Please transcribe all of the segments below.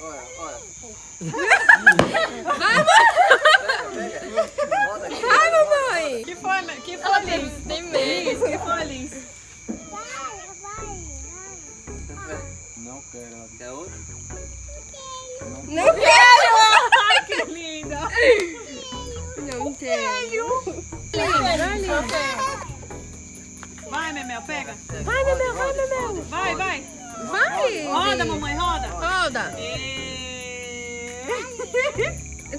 Olha, olha. Vai, mamãe. Que foi, Liz? Tem medo. Que foi, Liz? Não quero. Quer outro? Não quero. Ai, que linda. Não quero. Vai, Memel, pega. Vai, Memel, vai, Memel. Vai, vai. Vai. Roda, mamãe, roda. Roda. E...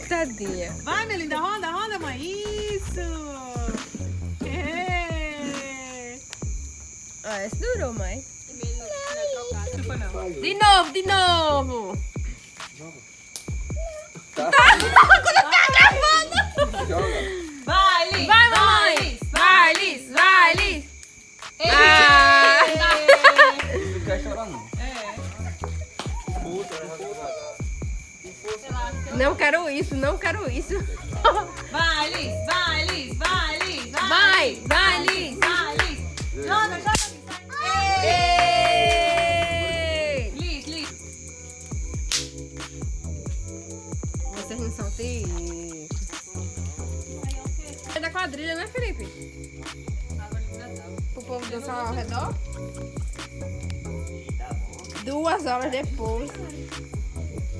Tadinha. Vai, minha linda, roda, roda, mãe. Isso. E... Ó, esse durou, mãe. Não foi, não. De novo, de novo. Vai, Liz. Vai, mamãe. Vai, Liz. Vai, Liz. Ah. Não quer chorar, não. É. Puta, Não quero isso, não quero isso. Vai, Liz. Vai, Liz. Vai, Liz. Vai, vai, Liz. Vai, Liz. Joga, joga. Ei. Liz, Liz. Vocês não são ticos. É da quadrilha, né, Felipe? Pro povo dançar ao redor? 2 horas depois.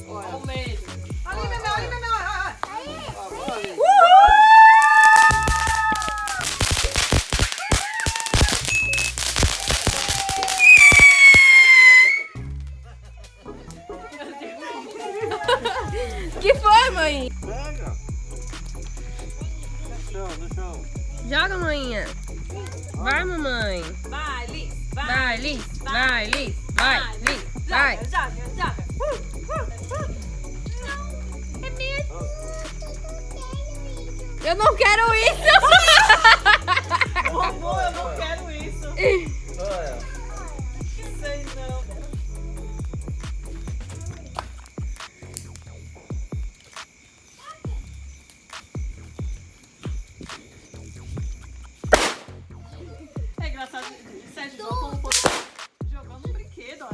Olha o medo. Ali, Memel, ali, Memel. Que foi, mãe? pega. No chão. Joga, maninha. Vai, mamãe. Vai, Liz. Vai, Liz. Vai, Liz. Vai, Liz. Vai. Joga, joga. Eu não quero isso. Amor, eu não quero isso. Olha. Sei não. É engraçado, Sérgio, como fosse jogando um brinquedo, ó.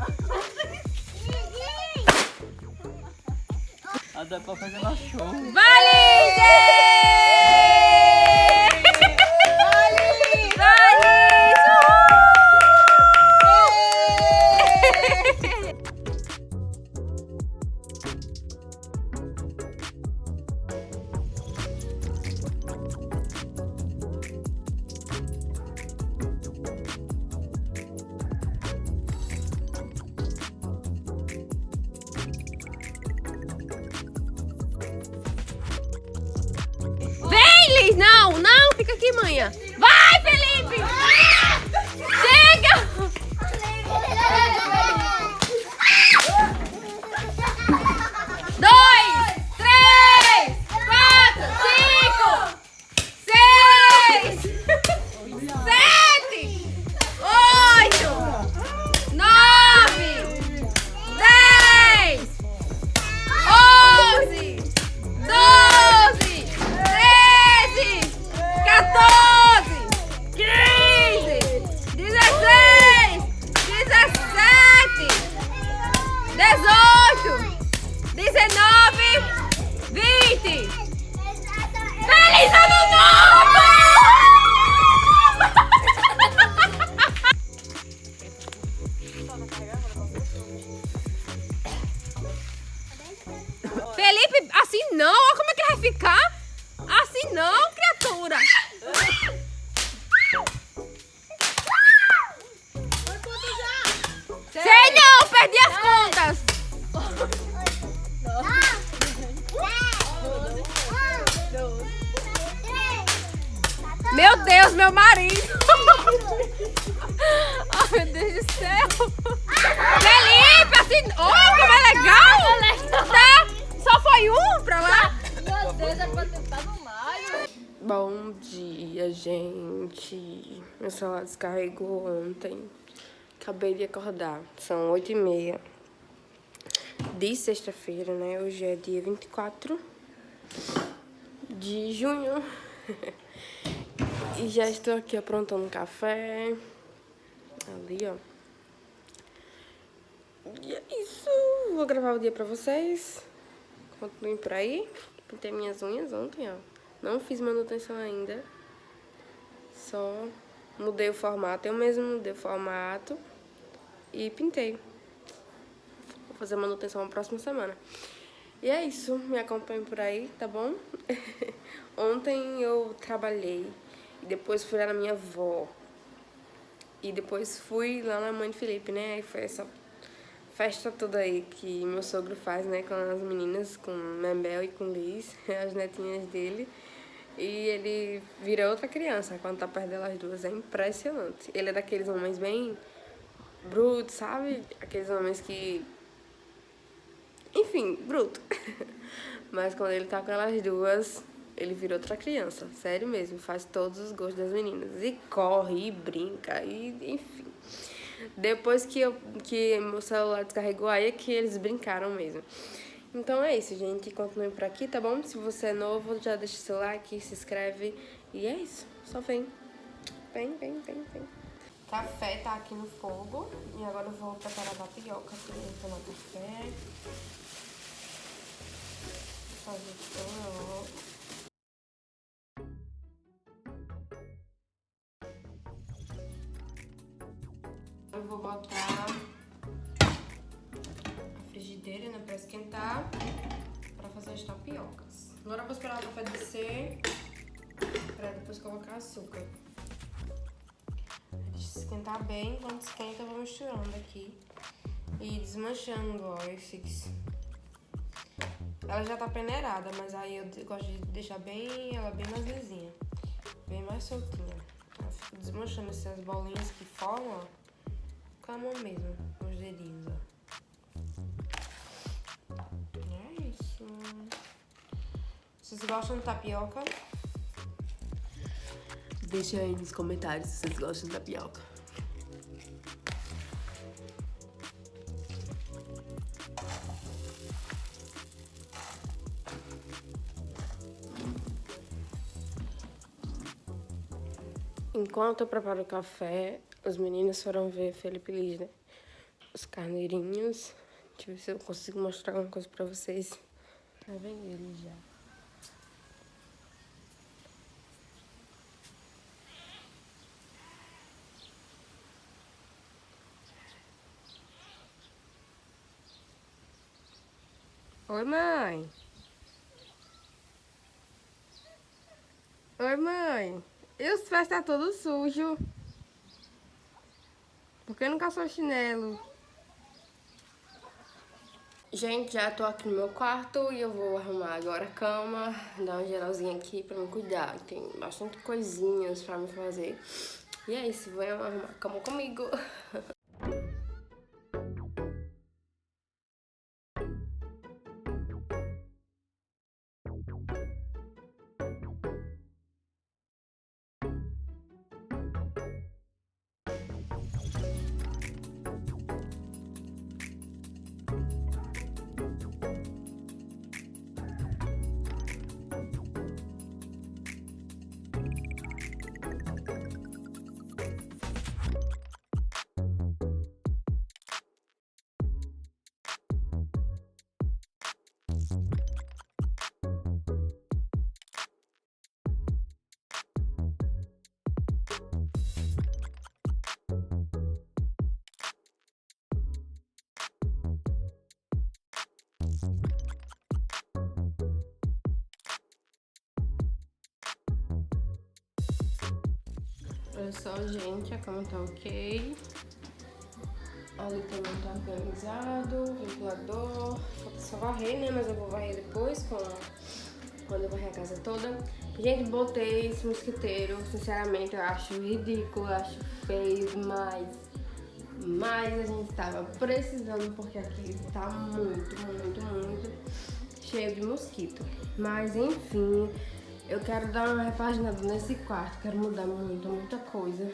A dá pra fazer na show. Vai, Liz. Vai, Liz. Vai, Liz. Vem, Liz. Não, não. Fica aqui, manhã. Vai, Felipe. Chega. 2, 3, 4, 5, 6, 7, 8, 9, 10, 11, 12, 13, 14, 15, 16, 17, 18, 19, 20. Feliz Ano Novo! Felipe, assim não? Olha como é que ele vai ficar? Assim não, criatura. Sei não, perdi as contas. Meu Deus, meu marido. Oh, meu Deus do céu. Felipe, assim, oh, como é legal. Tá? Só foi um pra lá? Meu Deus, é pra tentar no maio. Bom dia, gente. Meu celular descarregou ontem. Acabei de acordar. São 8h30 de sexta-feira, né? Hoje é dia 24 de junho. E já estou aqui aprontando um café. Ali, ó. E é isso. vou gravar o dia pra vocês. Continuem por aí. Pintei minhas unhas ontem, ó. Não fiz manutenção ainda. Só mudei o formato. Eu mesmo mudei o formato. E pintei. Vou fazer manutenção na próxima semana. E é isso. Me acompanhem por aí, tá bom? Ontem eu trabalhei. E depois fui lá na minha avó. E depois fui lá na mãe de Felipe, né? Aí foi essa festa toda aí que meu sogro faz, né? Com as meninas, com Membel e com Liz, as netinhas dele. E ele vira outra criança quando tá perto delas duas. É impressionante. Ele é daqueles homens bem brutos, sabe? Aqueles homens que... Enfim, bruto. Mas quando ele tá com elas duas, ele vira outra criança. Sério mesmo, faz todos os gostos das meninas. E corre, e brinca, e enfim. Depois que meu celular descarregou, aí é que eles brincaram mesmo. Então é isso, gente. Continuem por aqui, tá bom? Se você é novo, já deixa seu like, se inscreve. E é isso. Só vem. Vem. Café tá aqui no fogo. E agora eu vou preparar a tapioca. Primeiro tomar café. Fazer pão. Eu vou botar a frigideira, né, pra esquentar, pra fazer as tapiocas. Agora eu vou esperar o café descer, pra depois colocar açúcar. Deixa esquentar bem, quando esquenta eu vou misturando aqui e desmanchando igual esses. Ela já tá peneirada, mas aí eu gosto de deixar ela bem mais lisinha, bem mais soltinha. Eu fico desmanchando essas bolinhas que formam, ó. Com a mão mesmo, com os dedinhos, ó. É isso. Vocês gostam de tapioca? Deixa aí nos comentários se vocês gostam de tapioca. Enquanto eu preparo o café, os meninos foram ver Felipe e Liz, né? Os carneirinhos. Deixa eu ver se eu consigo mostrar alguma coisa pra vocês. Tá vendo eles já? Oi, mãe. Oi, mãe. E os pés tá todo sujo. Por que não caçou o chinelo? Gente, já tô aqui no meu quarto e eu vou arrumar agora a cama, dar uma geralzinha aqui pra me cuidar. Tem bastante coisinhas pra me fazer. E é isso, vão arrumar a cama comigo. Olha só, gente, a cama tá ok. Ali também tá organizado, ventilador. Falta só varrer, né? Mas eu vou varrer depois, quando eu varrer a casa toda. Gente, botei esse mosquiteiro. Sinceramente, eu acho ridículo, eu acho feio demais. Mas a gente tava precisando, porque aqui tá muito cheio de mosquito. Mas, enfim... Eu quero dar uma repaginada nesse quarto, quero mudar muita coisa.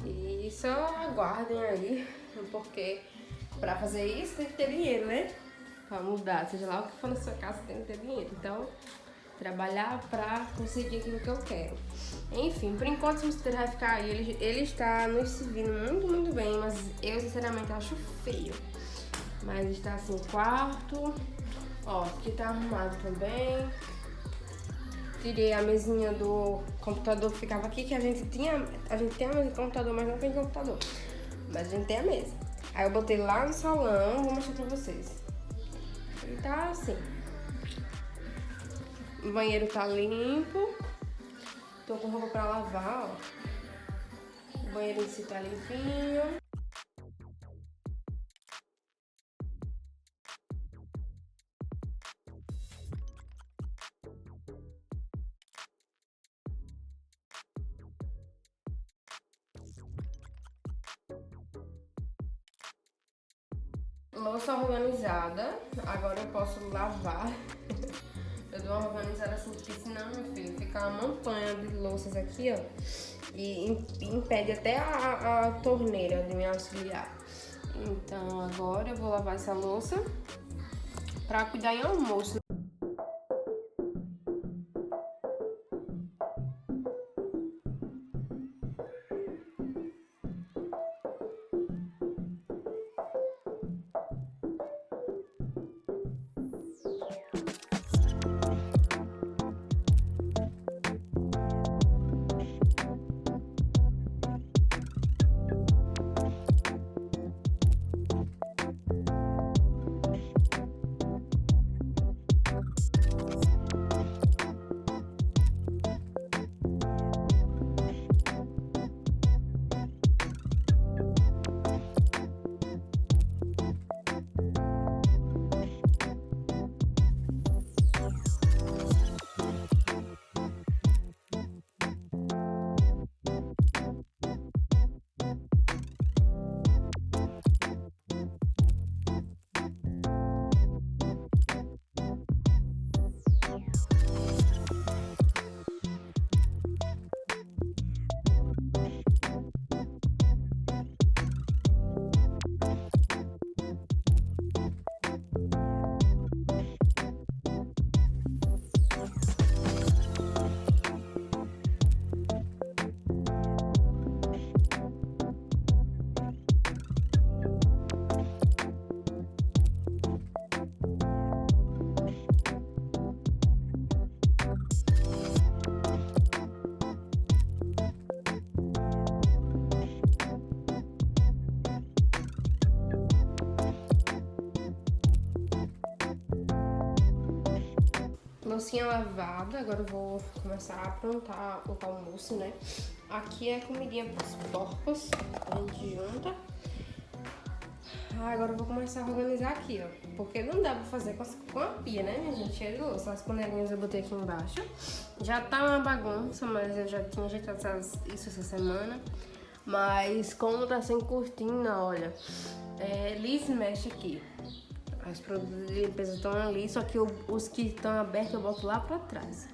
E só aguardem aí, porque pra fazer isso tem que ter dinheiro, né? Pra mudar, seja lá o que for na sua casa, tem que ter dinheiro. Então, trabalhar pra conseguir aquilo que eu quero. Enfim, por enquanto o mosquiteiro vai ficar aí, ele está nos servindo muito bem, mas eu sinceramente acho feio. Mas está assim o quarto. Ó, aqui tá arrumado também. Tirei a mesinha do computador que ficava aqui, que a gente tem a mesa de computador, mas não tem computador. Mas a gente tem a mesa. Aí eu botei lá no salão, vou mostrar pra vocês. E tá assim. O banheiro tá limpo. Tô com roupa pra lavar, ó. O banheiro em si tá limpinho. Louça organizada, agora eu posso lavar. Eu dou uma organizada assim, porque senão, meu filho, fica uma montanha de louças aqui, ó. E impede até a torneira de me auxiliar. Então agora eu vou lavar essa louça pra cuidar em almoço. Loucinha lavada, agora eu vou começar a aprontar o almoço, né? Aqui é comidinha pros porcos, a gente junta. Agora eu vou começar a organizar aqui, ó. Porque não dá pra fazer com a pia, né, minha gente? Cheia de louça. As panelinhas eu botei aqui embaixo. Já tá uma bagunça, mas eu já tinha ajeitado isso essa semana. Mas como tá sem cortina, olha, Liz mexe aqui. Os produtos de limpeza estão ali, só que os que estão abertos eu boto lá pra trás.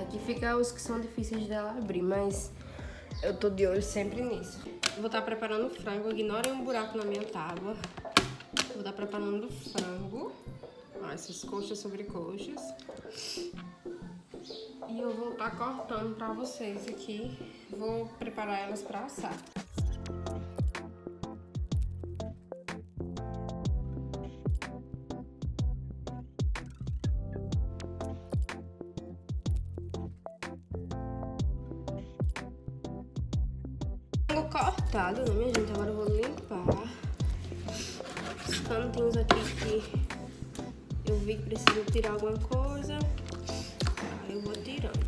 Aqui fica os que são difíceis dela abrir, mas eu tô de olho sempre nisso. Vou estar preparando o frango, ignorem um buraco na minha tábua. Vou estar preparando o frango. Ó, essas coxas sobre coxas. E eu vou estar cortando pra vocês aqui. Vou preparar elas pra assar. Cortado, né, minha gente? Agora eu vou limpar os cantinhos aqui que eu vi que preciso tirar alguma coisa. Aí eu vou tirando.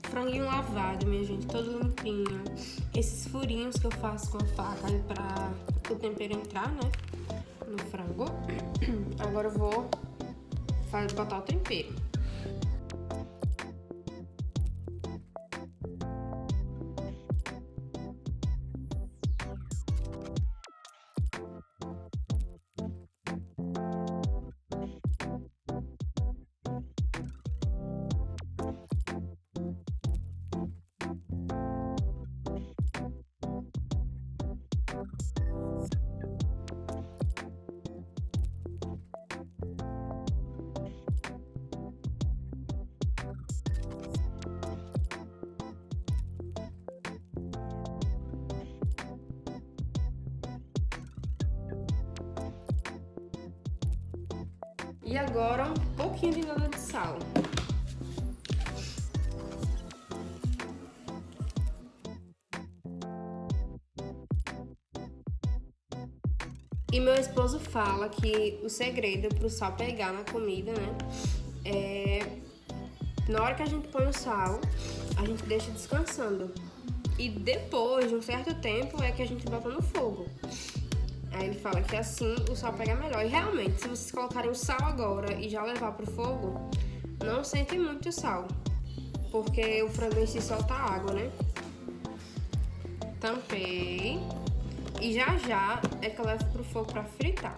Franguinho lavado, minha gente, todo limpinho. Esses furinhos que eu faço com a faca pra o tempero entrar, né? No frango. Agora eu vou botar o tempero. E agora um pouquinho de nada de sal. E meu esposo fala que o segredo pro sal pegar na comida, né? Na hora que a gente põe o sal, a gente deixa descansando. E depois de um certo tempo é que a gente bota no fogo. Aí ele fala que assim o sal pega melhor. E realmente, se vocês colocarem o sal agora e já levar pro fogo, não sente muito sal. Porque o frango em si solta água, né? Tampei. E já é que eu levo pro fogo pra fritar.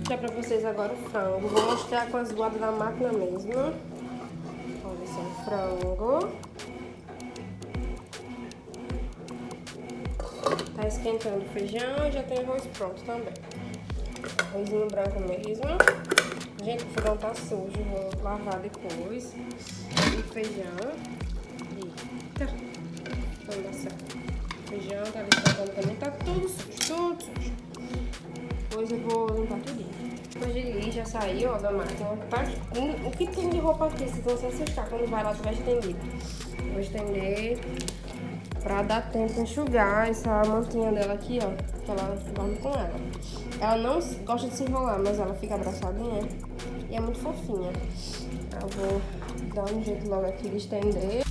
Vou mostrar pra vocês agora o frango. Vou mostrar com as guardas da máquina mesmo. Olha esse é o frango. Tá esquentando o feijão e já tem arroz pronto também. Arrozinho branco mesmo. Gente, o fogão tá sujo, vou lavar depois. E feijão. Eita, não dá certo. O feijão tá ali esquentando também, tá tudo sujo, tudo sujo. Depois eu vou limpar tudinho. Depois de ir, já saiu, ó, da máquina. Tá, o que tem de roupa aqui? Vocês vão se assustar quando vai lá, tu vai estender. Vou estender pra dar tempo de enxugar essa mantinha dela aqui, ó. Que ela dorme com ela. Ela não gosta de se enrolar, mas ela fica abraçadinha. E é muito fofinha. Eu vou dar um jeito logo aqui de estender.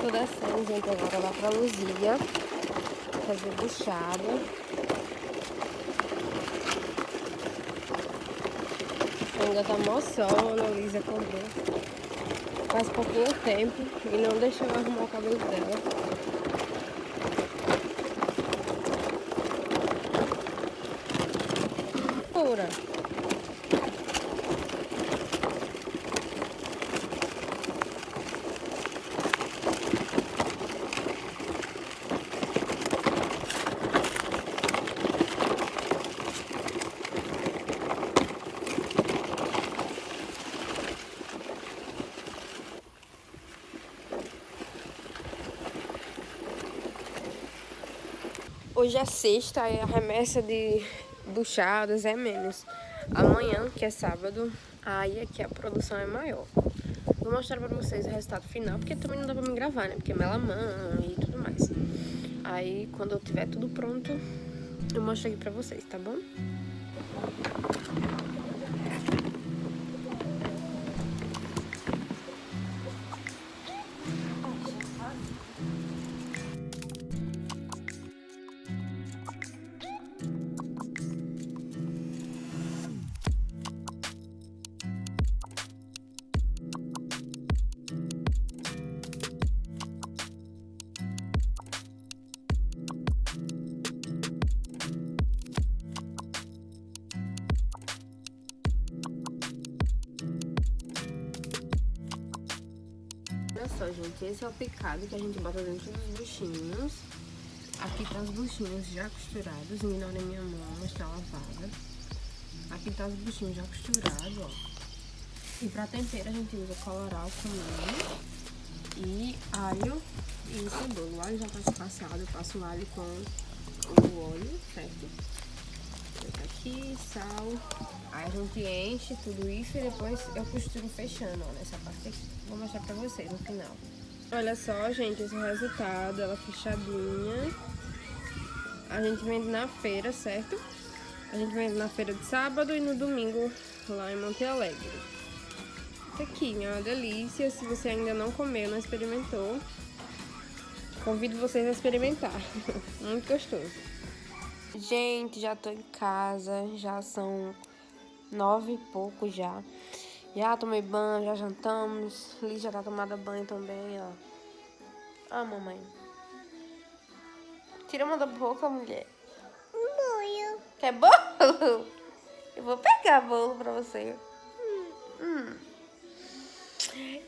Tô descendo, gente, agora lá pra Luzia fazer buchada. Ainda tá mó sol, a Ana Luísa acordou faz pouquinho tempo e não deixou eu arrumar o cabelo dela. Pura. Hoje é sexta e a remessa de buchadas é menos. Amanhã, que é sábado, aí é que a produção é maior. Vou mostrar pra vocês o resultado final, porque também não dá pra me gravar, né? Porque é melamã e tudo mais. Aí, quando eu tiver tudo pronto, eu mostro aqui pra vocês, tá bom? só, gente, esse é o picado que a gente bota dentro dos buchinhos. Aqui tá os buchinhos já costurados, ignorem minha mão, mas tá lavada. Aqui tá os buchinhos já costurados, ó. E pra tempero a gente usa colorau comum e alho e cebola. O alho já tá espaçado, eu passo o alho com o óleo, certo? Tá aqui, sal. Aí a gente enche tudo isso e depois eu costuro fechando, ó, nessa parte aqui. Vou mostrar pra vocês no final. Olha só, gente, esse é o resultado, ela fechadinha. A gente vende na feira, certo? A gente vende na feira de sábado e no domingo lá em Monte Alegre. Tá aqui, é uma delícia. Se você ainda não comeu, não experimentou, convido vocês a experimentar. Muito gostoso. Gente, já tô em casa, já são 9 e pouco já. Já tomei banho, já jantamos. Liz já tá tomada banho também, ó. Ah, mamãe. Tira uma da boca, mulher. Bolo. Quer bolo? Eu vou pegar bolo pra você.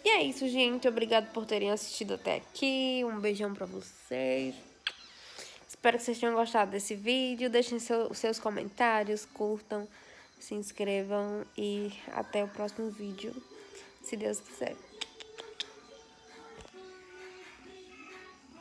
E é isso, gente. Obrigado por terem assistido até aqui. Um beijão pra vocês. Espero que vocês tenham gostado desse vídeo. Deixem seus comentários, curtam, se inscrevam e até o próximo vídeo, se Deus quiser.